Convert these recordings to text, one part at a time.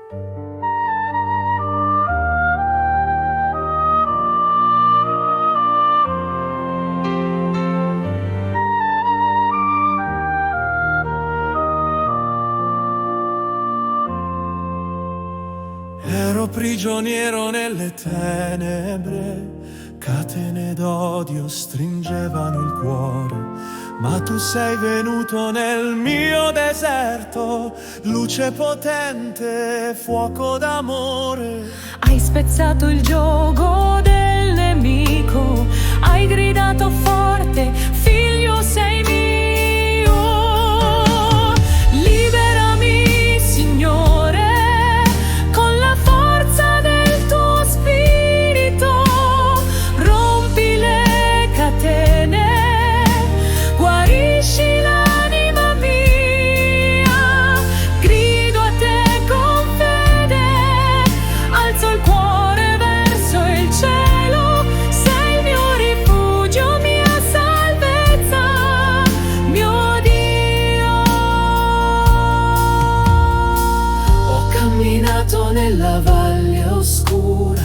Ero prigioniero nelle tenebre, catene d'odio stringevano il cuore, ma tu sei venuto nel mio deserto, luce potente, fuoco d'amore. Hai spezzato il giogo del nemico, hai gridato forte, figlio sei mio. Liberami, Signore, con la forza del tuo spirito, rompi le catene, guarisci l'anima mia. Grido a te con fede, alzo il cuore verso il cielo, sei il mio rifugio, mia salvezza, mio Dio. Ho camminato nella valle oscura,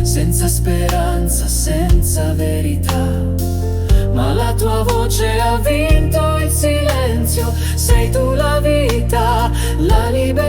senza speranza, senza verità, ma la tua voce ha vinto il silenzio, sei tu la vita, la libertà.